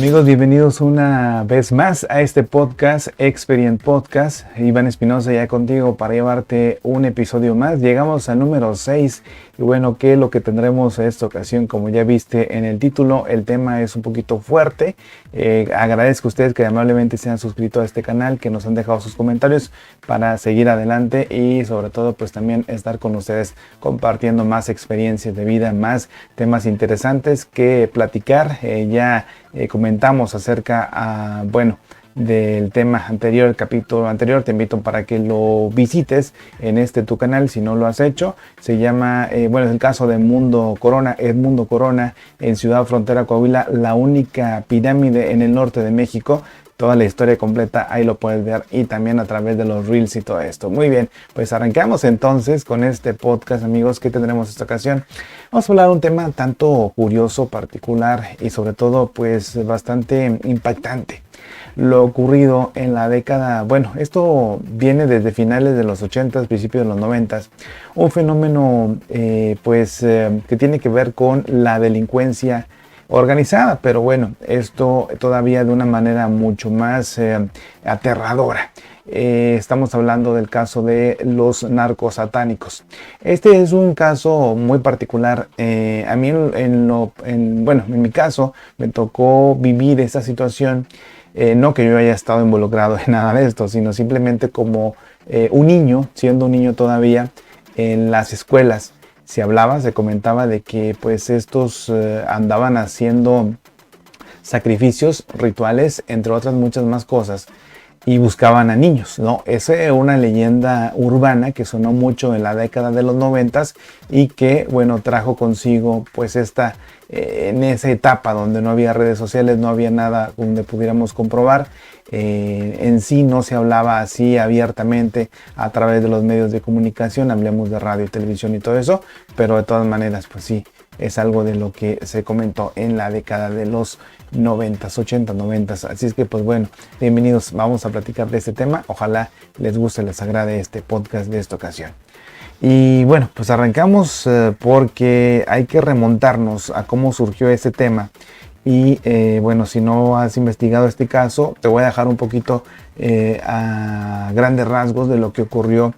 Amigos, bienvenidos una vez más a este podcast, Experience Podcast. Iván Espinosa ya contigo para llevarte un episodio más. Llegamos al número 6 y bueno, ¿qué es lo que tendremos en esta ocasión? Como ya viste en el título, el tema es un poquito fuerte. Agradezco a ustedes que amablemente se han suscrito a este canal, que nos han dejado sus comentarios para seguir adelante y sobre todo pues también estar con ustedes compartiendo más experiencias de vida, más temas interesantes que platicar. Comentamos acerca del tema anterior, el capítulo anterior. Te invito para que lo visites en tu canal si no lo has hecho. Se llama, es el caso de Mundo Corona, Edmundo Corona en Ciudad Frontera, Coahuila, la única pirámide en el norte de México. Toda la historia completa ahí lo puedes ver y también a través de los reels y todo esto. Muy bien, pues arrancamos entonces con este podcast, amigos. ¿Qué tendremos esta ocasión? Vamos a hablar de un tema tanto curioso, particular y sobre todo pues bastante impactante. Lo ocurrido en la década, esto viene desde finales de los 80s, principios de los 90s. Un fenómeno que tiene que ver con la delincuencia organizada, pero esto todavía de una manera mucho más aterradora. Estamos hablando del caso de los narcos satánicos. Este es un caso muy particular. A mí en mi caso me tocó vivir esta situación. No que yo haya estado involucrado en nada de esto, sino simplemente como un niño, siendo un niño todavía, en las escuelas se comentaba de que pues estos andaban haciendo sacrificios, rituales, entre otras muchas más cosas, y buscaban a niños, ¿no? Esa es una leyenda urbana que sonó mucho en la década de los 90s y que, trajo consigo pues en esa etapa donde no había redes sociales, no había nada donde pudiéramos comprobar. En sí no se hablaba así abiertamente a través de los medios de comunicación, hablemos de radio, televisión y todo eso, pero de todas maneras pues sí, es algo de lo que se comentó en la década de los 90s, 80, 90s. Así es que bienvenidos, vamos a platicar de este tema. Ojalá les guste, les agrade este podcast de esta ocasión. Y pues arrancamos porque hay que remontarnos a cómo surgió este tema. Y si no has investigado este caso, te voy a dejar un poquito a grandes rasgos de lo que ocurrió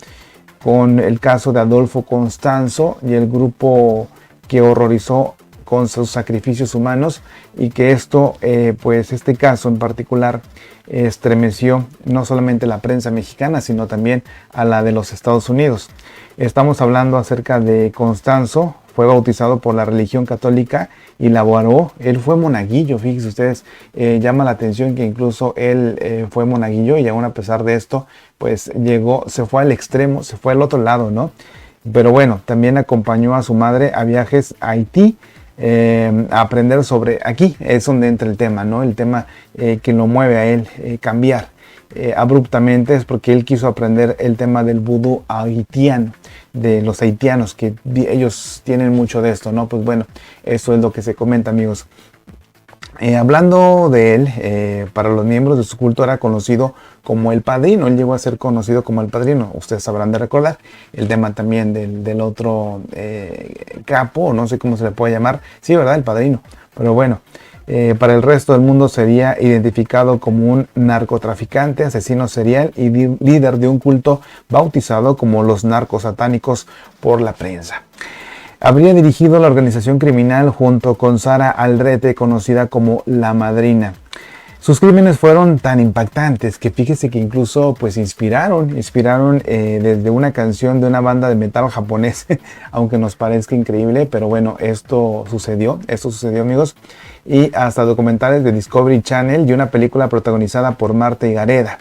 con el caso de Adolfo Constanzo y el grupo que horrorizó con sus sacrificios humanos, y que este caso en particular estremeció no solamente la prensa mexicana, sino también a la de los Estados Unidos. Estamos hablando acerca de Constanzo. Fue bautizado por la religión católica y laboró. Él fue monaguillo, fíjense ustedes, llama la atención que incluso él fue monaguillo y aún a pesar de esto, pues se fue al extremo, se fue al otro lado, ¿no? Pero también acompañó a su madre a viajes a Haití, a aprender sobre, aquí es donde entra el tema, ¿no? El tema que lo mueve a él cambiar abruptamente es porque él quiso aprender el tema del vudú haitiano, de los haitianos, que ellos tienen mucho de esto, ¿no? Eso es lo que se comenta, amigos. Hablando de él, para los miembros de su culto era conocido como el padrino. Él llegó a ser conocido como el padrino. Ustedes sabrán de recordar el tema también del otro capo, no sé cómo se le puede llamar. Sí, ¿verdad? El padrino. Pero para el resto del mundo sería identificado como un narcotraficante, asesino serial y líder de un culto bautizado como los narcos satánicos por la prensa. Habría dirigido la organización criminal junto con Sara Aldrete, conocida como La Madrina. Sus crímenes fueron tan impactantes que fíjese que incluso inspiraron desde una canción de una banda de metal japonés, aunque nos parezca increíble, pero esto sucedió, amigos, y hasta documentales de Discovery Channel y una película protagonizada por Marta y Gareda.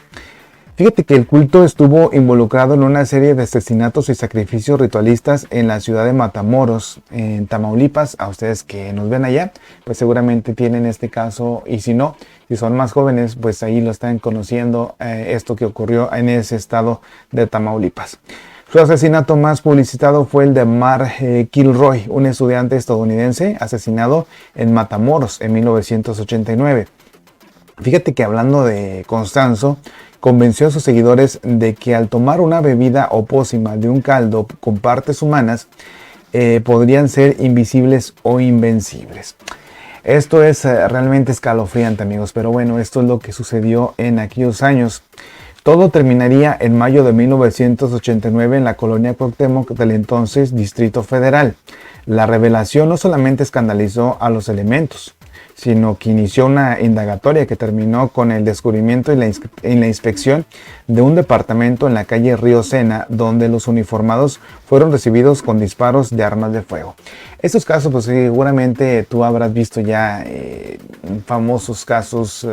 Fíjate que el culto estuvo involucrado en una serie de asesinatos y sacrificios ritualistas en la ciudad de Matamoros, en Tamaulipas. A ustedes que nos ven allá, pues seguramente tienen este caso, y si no, si son más jóvenes, pues ahí lo están conociendo, esto que ocurrió en ese estado de Tamaulipas. Su asesinato más publicitado fue el de Mark Kilroy, un estudiante estadounidense asesinado en Matamoros en 1989. Fíjate que hablando de Constanzo, convenció a sus seguidores de que al tomar una bebida o pócima de un caldo con partes humanas, podrían ser invisibles o invencibles. Esto es realmente escalofriante, amigos, pero bueno, esto es lo que sucedió en aquellos años. Todo terminaría en mayo de 1989 en la colonia Cuauhtémoc del entonces Distrito Federal. La revelación no solamente escandalizó a los elementos, sino que inició una indagatoria que terminó con el descubrimiento y la inspección de un departamento en la calle Río Sena, donde los uniformados fueron recibidos con disparos de armas de fuego. Estos casos, pues seguramente tú habrás visto ya famosos casos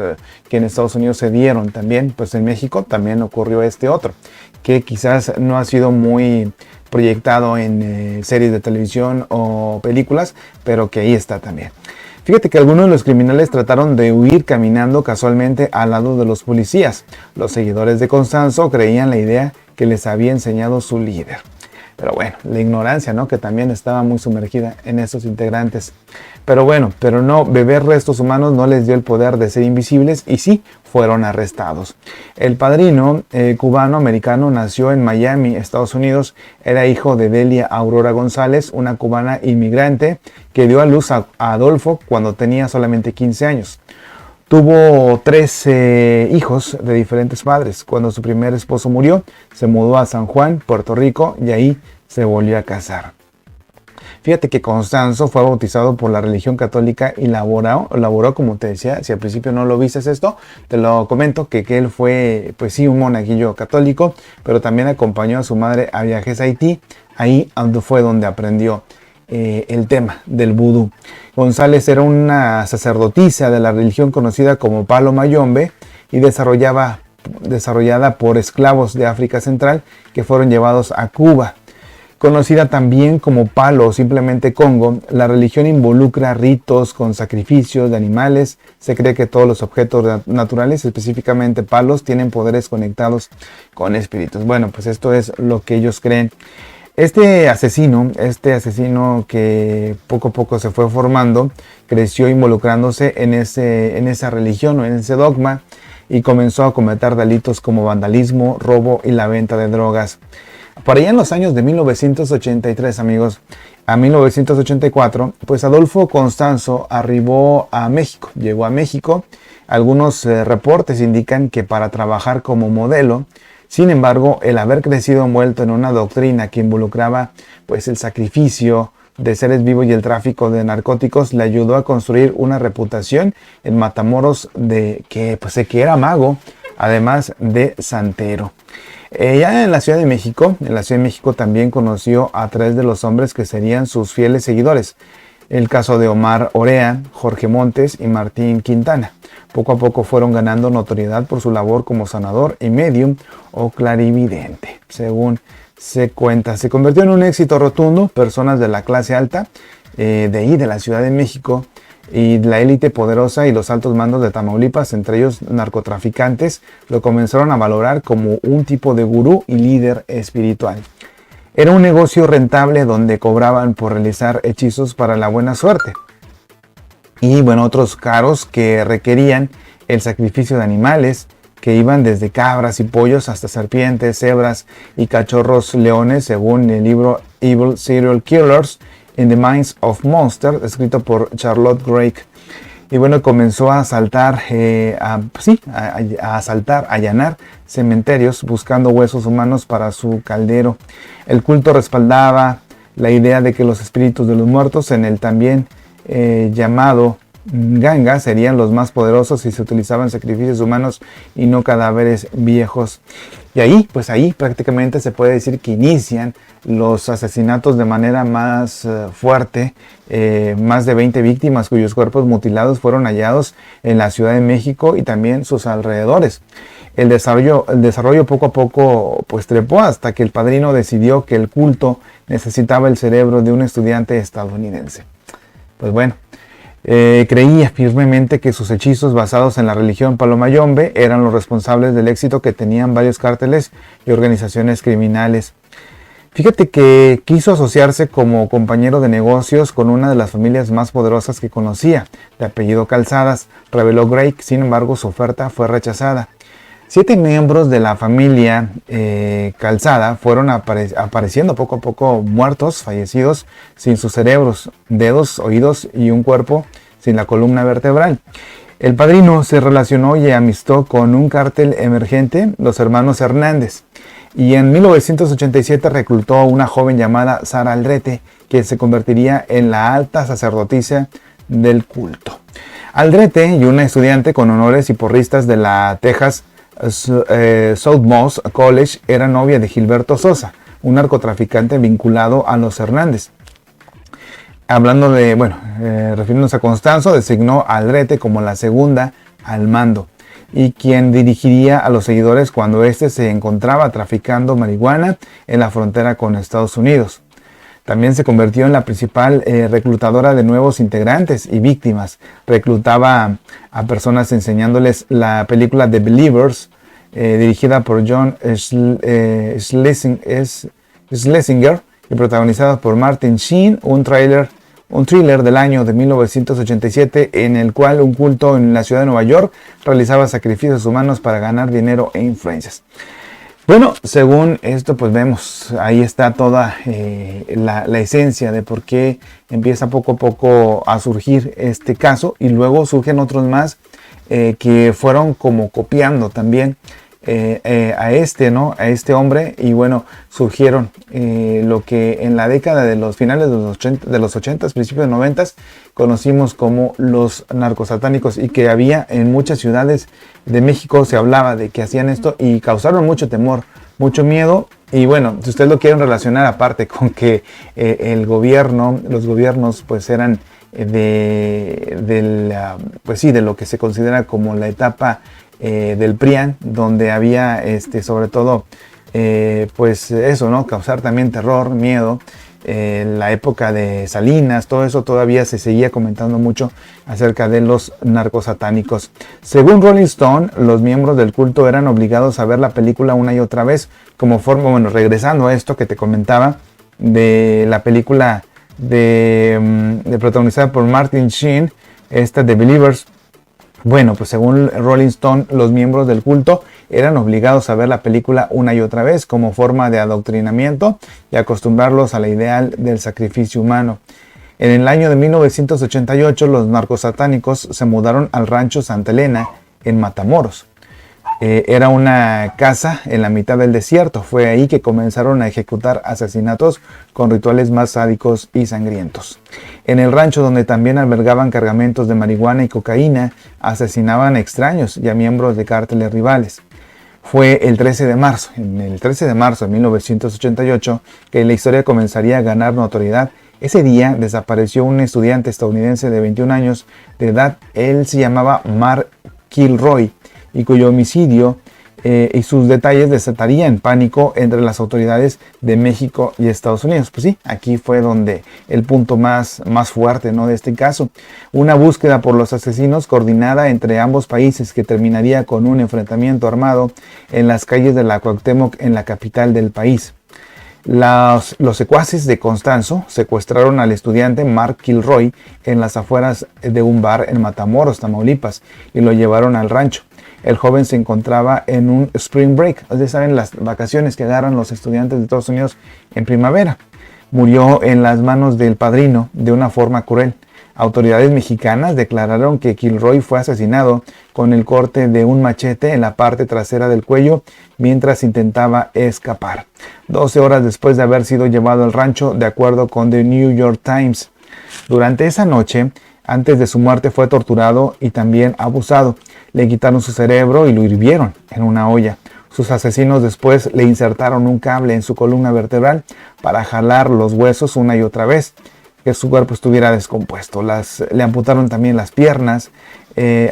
que en Estados Unidos se dieron también, pues en México también ocurrió este otro, que quizás no ha sido muy proyectado en series de televisión o películas, pero que ahí está también. Fíjate que algunos de los criminales trataron de huir caminando casualmente al lado de los policías. Los seguidores de Constanzo creían la idea que les había enseñado su líder. Pero bueno, la ignorancia, ¿no? Que también estaba muy sumergida en esos integrantes. Pero no, beber restos humanos no les dio el poder de ser invisibles y sí fueron arrestados. El padrino cubano-americano nació en Miami, Estados Unidos. Era hijo de Delia Aurora González, una cubana inmigrante que dio a luz a Adolfo cuando tenía solamente 15 años. Tuvo 3 hijos de diferentes padres. Cuando su primer esposo murió, se mudó a San Juan, Puerto Rico, y ahí se volvió a casar. Fíjate que Constanzo fue bautizado por la religión católica y laboró, como te decía, si al principio no lo viste esto, te lo comento, que él fue, pues sí, un monaguillo católico, pero también acompañó a su madre a viajes a Haití. Ahí fue donde aprendió el tema del vudú. González era una sacerdotisa de la religión conocida como Palo Mayombe y desarrollada por esclavos de África Central que fueron llevados a Cuba. Conocida también como Palo o simplemente Congo, la religión involucra ritos con sacrificios de animales. Se cree que todos los objetos naturales, específicamente palos, tienen poderes conectados con espíritus. Bueno, pues esto es lo que ellos creen. Este asesino que poco a poco se fue formando, creció involucrándose en esa religión o en ese dogma y comenzó a cometer delitos como vandalismo, robo y la venta de drogas. Por allá en los años de 1983, amigos, a 1984, pues Adolfo Constanzo llegó a México. Algunos reportes indican que para trabajar como modelo. Sin embargo, el haber crecido envuelto en una doctrina que involucraba pues el sacrificio de seres vivos y el tráfico de narcóticos le ayudó a construir una reputación en Matamoros de que era mago, además de santero. Ya en la Ciudad de México también conoció a 3 de los hombres que serían sus fieles seguidores. El caso de Omar Orea, Jorge Montes y Martín Quintana. Poco a poco fueron ganando notoriedad por su labor como sanador y medium o clarividente. Según se cuenta, se convirtió en un éxito rotundo. Personas de la clase alta de la Ciudad de México y la élite poderosa y los altos mandos de Tamaulipas, entre ellos narcotraficantes, lo comenzaron a valorar como un tipo de gurú y líder espiritual. Era un negocio rentable donde cobraban por realizar hechizos para la buena suerte. Y otros caros que requerían el sacrificio de animales, que iban desde cabras y pollos hasta serpientes, cebras y cachorros leones, según el libro Evil Serial Killers in the Minds of Monsters, escrito por Charlotte Drake. Y comenzó a asaltar, allanar cementerios buscando huesos humanos para su caldero. El culto respaldaba la idea de que los espíritus de los muertos en el también llamado Ganga serían los más poderosos si se utilizaban sacrificios humanos y no cadáveres viejos. Y ahí prácticamente se puede decir que inician los asesinatos de manera más fuerte. Más de 20 víctimas cuyos cuerpos mutilados fueron hallados en la Ciudad de México y también sus alrededores. El desarrollo poco a poco trepó hasta que el padrino decidió que el culto necesitaba el cerebro de un estudiante estadounidense. Creía firmemente que sus hechizos basados en la religión Palo Mayombe eran los responsables del éxito que tenían varios cárteles y organizaciones criminales. Fíjate que quiso asociarse como compañero de negocios con una de las familias más poderosas que conocía, de apellido Calzadas, reveló Drake. Sin embargo, su oferta fue rechazada. 7 miembros de la familia Calzada fueron apareciendo poco a poco muertos, fallecidos, sin sus cerebros, dedos, oídos y un cuerpo sin la columna vertebral. El padrino se relacionó y amistó con un cártel emergente, los hermanos Hernández, y en 1987 reclutó a una joven llamada Sara Aldrete, que se convertiría en la alta sacerdotisa del culto. Aldrete y una estudiante con honores y porristas de la Texas Southmost College era novia de Gilberto Sosa, un narcotraficante vinculado a los Hernández. Refiriéndonos a Constanzo, designó a Aldrete como la segunda al mando y quien dirigiría a los seguidores cuando éste se encontraba traficando marihuana en la frontera con Estados Unidos. También se convirtió en la principal reclutadora de nuevos integrantes y víctimas. Reclutaba a personas enseñándoles la película The Believers, dirigida por John Schlesinger y protagonizada por Martin Sheen, un thriller del año de 1987 en el cual un culto en la ciudad de Nueva York realizaba sacrificios humanos para ganar dinero e influencias. Bueno, según esto, pues vemos, ahí está toda la esencia de por qué empieza poco a poco a surgir este caso y luego surgen otros más que fueron como copiando también a este hombre, y bueno, surgieron lo que en la década de los finales de los 80s, principios de 90s, conocimos como los narcosatánicos, y que había en muchas ciudades de México, se hablaba de que hacían esto y causaron mucho temor, mucho miedo. Y bueno, si ustedes lo quieren relacionar aparte con que los gobiernos pues eran de lo que se considera como la etapa del PRIAN, donde había sobre todo causar también terror, miedo. La época de Salinas, todo eso todavía se seguía comentando mucho acerca de los narcosatánicos. Según Rolling Stone, los miembros del culto eran obligados a ver la película una y otra vez como forma, regresando a esto que te comentaba de la película protagonizada por Martin Sheen, esta The Believers. Bueno, pues según Rolling Stone, los miembros del culto eran obligados a ver la película una y otra vez como forma de adoctrinamiento y acostumbrarlos a la ideal del sacrificio humano. En el año de 1988, los narcosatánicos se mudaron al rancho Santa Elena en Matamoros. Era una casa en la mitad del desierto. Fue ahí que comenzaron a ejecutar asesinatos con rituales más sádicos y sangrientos. En el rancho, donde también albergaban cargamentos de marihuana y cocaína, asesinaban a extraños y a miembros de cárteles rivales. Fue el 13 de marzo de 1988 que la historia comenzaría a ganar notoriedad. Ese día desapareció un estudiante estadounidense de 21 años de edad. Él se llamaba Mark Kilroy, y cuyo homicidio y sus detalles desatarían pánico entre las autoridades de México y Estados Unidos. Pues sí, aquí fue donde el punto más fuerte, ¿no?, de este caso. Una búsqueda por los asesinos coordinada entre ambos países que terminaría con un enfrentamiento armado en las calles de la Cuauhtémoc en la capital del país. Los secuaces de Constanzo secuestraron al estudiante Mark Kilroy en las afueras de un bar en Matamoros, Tamaulipas, y lo llevaron al rancho. El joven se encontraba en un spring break, ustedes saben, las vacaciones que agarran los estudiantes de Estados Unidos en primavera. Murió en las manos del padrino de una forma cruel. Autoridades mexicanas declararon que Kilroy fue asesinado con el corte de un machete en la parte trasera del cuello mientras intentaba escapar, 12 horas después de haber sido llevado al rancho, de acuerdo con The New York Times. Durante esa noche, antes de su muerte, fue torturado y también abusado. Le quitaron su cerebro y lo hirvieron en una olla. Sus asesinos después le insertaron un cable en su columna vertebral para jalar los huesos una y otra vez, que su cuerpo estuviera descompuesto. Le amputaron también las piernas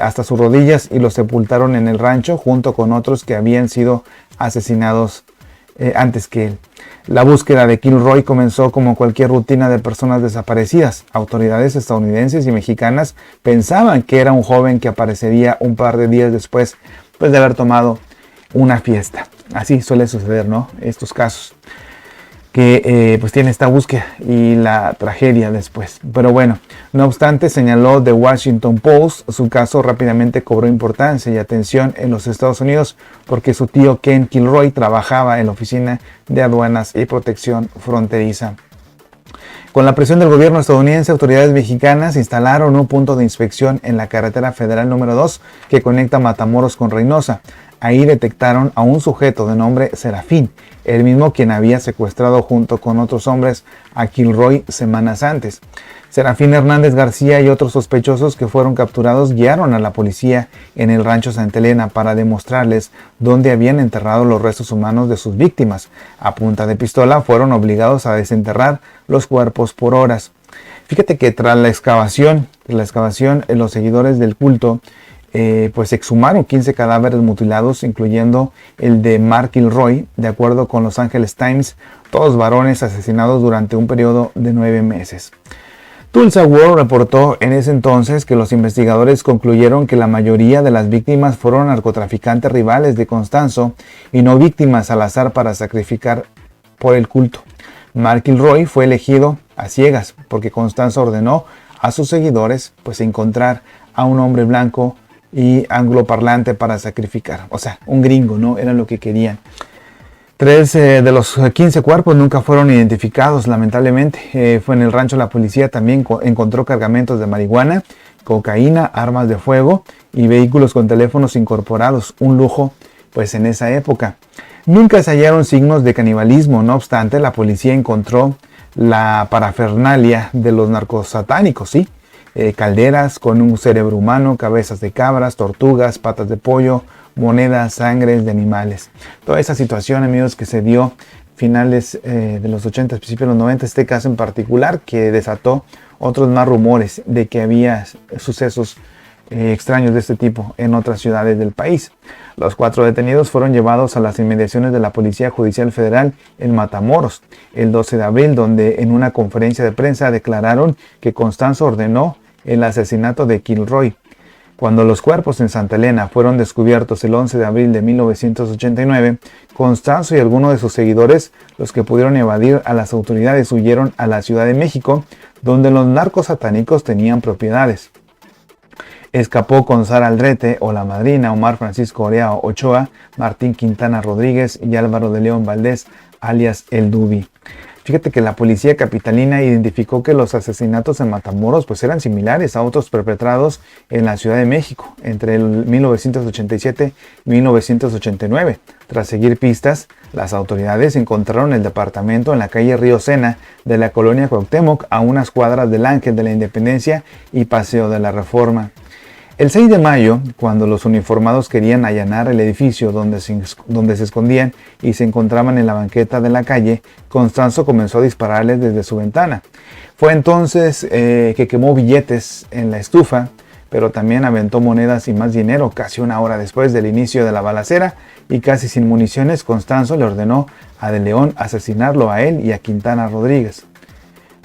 hasta sus rodillas y lo sepultaron en el rancho junto con otros que habían sido asesinados antes que él. La búsqueda de Kilroy comenzó como cualquier rutina de personas desaparecidas. Autoridades estadounidenses y mexicanas pensaban que era un joven que aparecería un par de días después de haber tomado una fiesta. Así suele suceder, ¿no?, estos casos, que pues tiene esta búsqueda y la tragedia después. Pero bueno, no obstante, señaló The Washington Post, su caso rápidamente cobró importancia y atención en los Estados Unidos porque su tío Ken Kilroy trabajaba en la Oficina de Aduanas y Protección Fronteriza. Con la presión del gobierno estadounidense, autoridades mexicanas instalaron un punto de inspección en la carretera federal número 2 que conecta Matamoros con Reynosa. Ahí detectaron a un sujeto de nombre Serafín, el mismo quien había secuestrado junto con otros hombres a Kilroy semanas antes. Serafín Hernández García y otros sospechosos que fueron capturados guiaron a la policía en el rancho Santa Elena para demostrarles dónde habían enterrado los restos humanos de sus víctimas. A punta de pistola fueron obligados a desenterrar los cuerpos por horas. Fíjate que tras la excavación, los seguidores del culto pues exhumaron 15 cadáveres mutilados, incluyendo el de Mark Kilroy, de acuerdo con Los Angeles Times, todos varones asesinados durante un periodo de 9 meses. Tulsa World reportó en ese entonces que los investigadores concluyeron que la mayoría de las víctimas fueron narcotraficantes rivales de Constanzo y no víctimas al azar para sacrificar por el culto. Mark Kilroy fue elegido a ciegas porque Constanzo ordenó a sus seguidores pues encontrar a un hombre blanco y angloparlante para sacrificar. O sea, un gringo, ¿no? Era lo que querían. 3 de los 15 cuerpos nunca fueron identificados, lamentablemente. Fue en el rancho la policía también encontró cargamentos de marihuana, cocaína, armas de fuego y vehículos con teléfonos incorporados. Un lujo, pues, en esa época. Nunca se hallaron signos de canibalismo, no obstante, la policía encontró la parafernalia de los narcosatánicos, ¿sí? Calderas con un cerebro humano, cabezas de cabras, tortugas, patas de pollo, monedas, sangres de animales. Toda esa situación, amigos, que se dio finales de los 80, principios de los 90, este caso en particular, que desató otros más rumores de que había sucesos extraños de este tipo en otras ciudades del país. Los 4 detenidos fueron llevados a las inmediaciones de la Policía Judicial Federal en Matamoros el 12 de abril, donde en una conferencia de prensa declararon que Constanzo ordenó el asesinato de Kilroy. Cuando los cuerpos en Santa Elena fueron descubiertos el 11 de abril de 1989, Constanzo y algunos de sus seguidores, los que pudieron evadir a las autoridades, huyeron a la Ciudad de México, donde los narcos satánicos tenían propiedades. Escapó con Sara Aldrete o la madrina, Omar Francisco Orea Ochoa, Martín Quintana Rodríguez y Álvaro de León Valdés, alias El Dubi. Fíjate que la policía capitalina identificó que los asesinatos en Matamoros pues eran similares a otros perpetrados en la Ciudad de México entre el 1987 y 1989. Tras seguir pistas, las autoridades encontraron el departamento en la calle Río Sena de la colonia Cuauhtémoc, a unas cuadras del Ángel de la Independencia y Paseo de la Reforma. El 6 de mayo, cuando los uniformados querían allanar el edificio donde se escondían y se encontraban en la banqueta de la calle, Constanzo comenzó a dispararles desde su ventana. Fue entonces que quemó billetes en la estufa, pero también aventó monedas y más dinero. Casi una hora después del inicio de la balacera y casi sin municiones, Constanzo le ordenó a De León asesinarlo a él y a Quintana Rodríguez.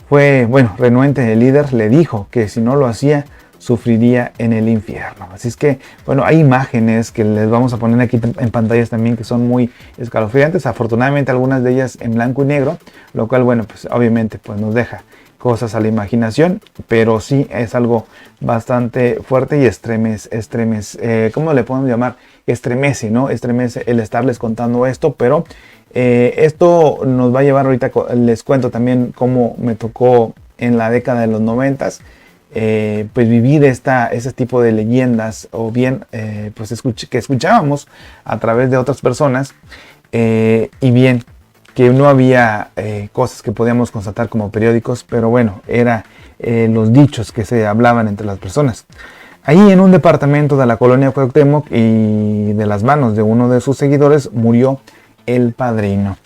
Renuente el líder le dijo que si no lo hacía, sufriría en el infierno. Así es que, hay imágenes que les vamos a poner aquí en pantallas también que son muy escalofriantes. Afortunadamente algunas de ellas en blanco y negro, lo cual, obviamente nos deja cosas a la imaginación, pero sí es algo bastante fuerte y ¿cómo le podemos llamar? Estremece, ¿no? Estremece el estarles contando esto, pero esto nos va a llevar ahorita, les cuento también cómo me tocó en la década de los 90s, vivir ese tipo de leyendas o bien que escuchábamos a través de otras personas y bien que no había cosas que podíamos constatar como periódicos, pero era los dichos que se hablaban entre las personas. Ahí en un departamento de la colonia Cuauhtémoc y de las manos de uno de sus seguidores murió el padrino.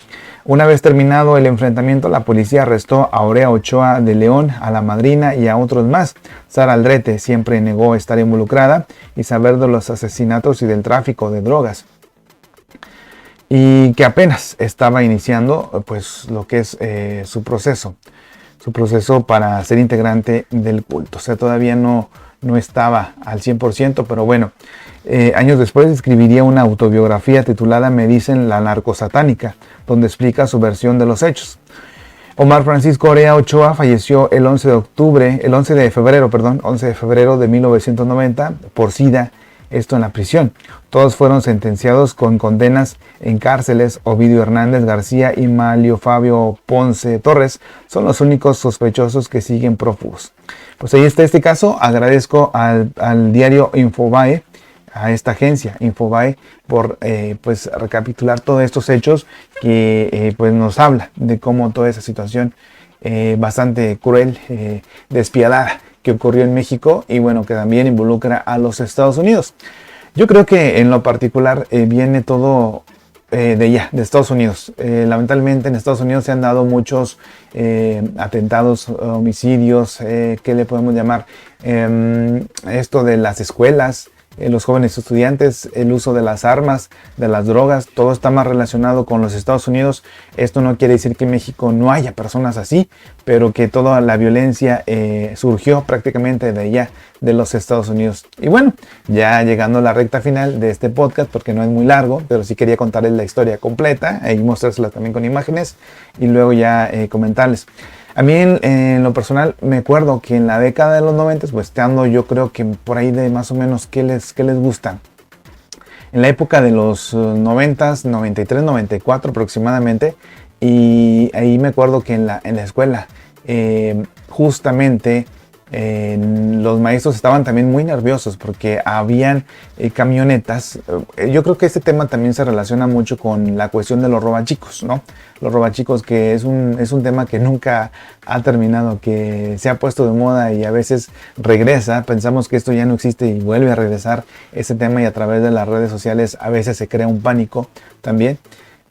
Una vez terminado el enfrentamiento, la policía arrestó a Orea Ochoa de León, a la madrina y a otros más. Sara Aldrete siempre negó estar involucrada y saber de los asesinatos y del tráfico de drogas. Y que apenas estaba iniciando lo que es su proceso para ser integrante del culto. O sea, todavía no estaba al 100%, pero años después escribiría una autobiografía titulada Me dicen la narcosatánica, donde explica su versión de los hechos. Omar Francisco Orea Ochoa falleció el 11 de febrero de 1990 por SIDA esto en la prisión. Todos fueron sentenciados con condenas en cárceles. Ovidio Hernández García y Manlio Fabio Ponce Torres son los únicos sospechosos que siguen prófugos. Pues ahí está este caso. Agradezco al diario Infobae, a esta agencia Infobae, por pues recapitular todos estos hechos que pues nos habla de cómo toda esa situación bastante cruel, despiadada, que ocurrió en México y bueno, que también involucra a los Estados Unidos. Yo creo que en lo particular viene todo de Estados Unidos. Lamentablemente en Estados Unidos se han dado muchos atentados, homicidios, ¿qué le podemos llamar? Esto de las escuelas, los jóvenes estudiantes, el uso de las armas, de las drogas, todo está más relacionado con los Estados Unidos. Esto no quiere decir que en México no haya personas así, pero que toda la violencia surgió prácticamente de allá, de los Estados Unidos. Y bueno, ya llegando a la recta final de este podcast, porque no es muy largo, pero sí quería contarles la historia completa y mostrársela también con imágenes y luego ya comentarles. A mí en lo personal me acuerdo que en la década de los 90, pues estando yo creo que por ahí de más o menos qué les gusta. En la época de los 90, 93, 94 aproximadamente, y ahí me acuerdo que en la escuela justamente los maestros estaban también muy nerviosos porque habían camionetas. Yo creo que este tema también se relaciona mucho con la cuestión de los robachicos, ¿no? Los robachicos, que es un tema que nunca ha terminado, que se ha puesto de moda y a veces regresa. Pensamos que esto ya no existe y vuelve a regresar ese tema, y a través de las redes sociales a veces se crea un pánico también.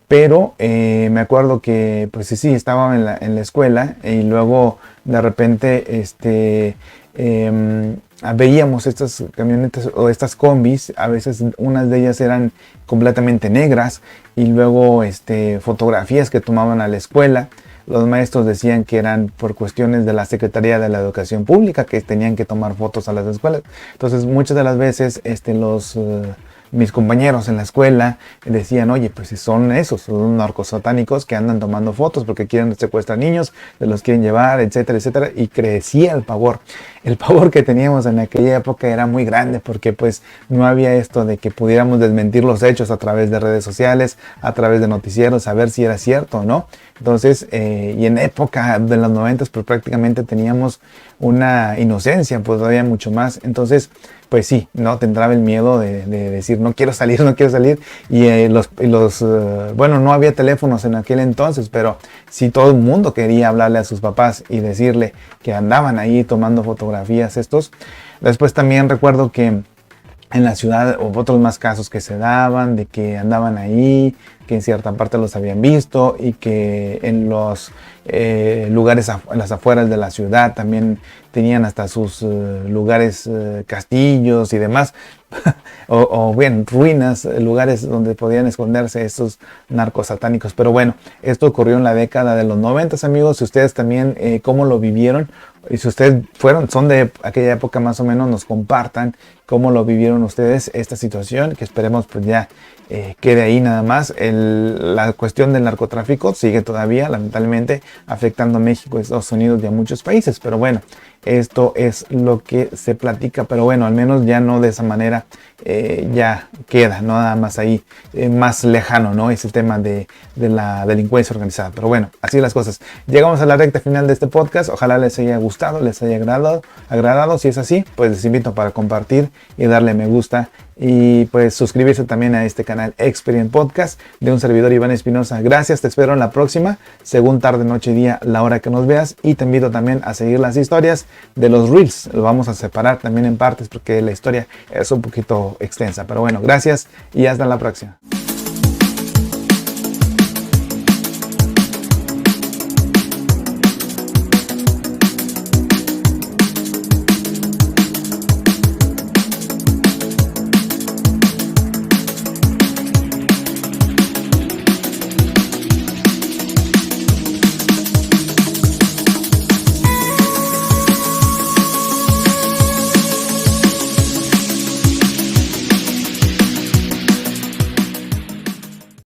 Pero me acuerdo que pues sí, estaba en la escuela y luego de repente veíamos estas camionetas o estas combis. A veces unas de ellas eran completamente negras, y luego fotografías que tomaban a la escuela. Los maestros decían que eran por cuestiones de la Secretaría de la Educación Pública, que tenían que tomar fotos a las escuelas. Entonces muchas de las veces mis compañeros en la escuela decían, oye, pues si son narcosatánicos que andan tomando fotos porque quieren secuestrar niños, se los quieren llevar, etcétera, etcétera. Y crecía el pavor. El pavor que teníamos en aquella época era muy grande, porque pues no había esto de que pudiéramos desmentir los hechos a través de redes sociales, a través de noticieros, a ver si era cierto o no. Entonces, y en época de los 90, pues prácticamente teníamos una inocencia, pues todavía mucho más. Entonces, pues sí, no te entraba el miedo de decir no quiero salir. Y bueno, no había teléfonos en aquel entonces, pero sí todo el mundo quería hablarle a sus papás y decirle que andaban ahí tomando fotografías estos. Después también recuerdo que en la ciudad hubo otros más casos que se daban de que andaban ahí, que en cierta parte los habían visto, y que en los lugares, en las afueras de la ciudad también tenían hasta sus lugares, castillos y demás, o bien ruinas, lugares donde podían esconderse estos narcos satánicos. Pero bueno, esto ocurrió en la década de los 90, amigos. Si ustedes también cómo lo vivieron, y si ustedes son de aquella época más o menos, nos compartan cómo lo vivieron ustedes esta situación, que esperemos pues ya quede ahí nada más. La cuestión del narcotráfico sigue todavía lamentablemente afectando a México, Estados Unidos y a muchos países, pero bueno, esto es lo que se platica. Pero bueno, al menos ya no de esa manera, ya queda, ¿no? Nada más ahí, más lejano, ¿no? Ese tema de la delincuencia organizada. Pero bueno, así las cosas. Llegamos a la recta final de este podcast. Ojalá les haya gustado, les haya agradado. Si es así, pues les invito para compartir y darle me gusta, y pues suscribirse también a este canal Experience Podcast de un servidor, Iván Espinosa. Gracias, te espero en la próxima, según tarde, noche, día, la hora que nos veas. Y te invito también a seguir las historias de los Reels. Lo vamos a separar también en partes porque la historia es un poquito extensa. Pero bueno, gracias y hasta la próxima.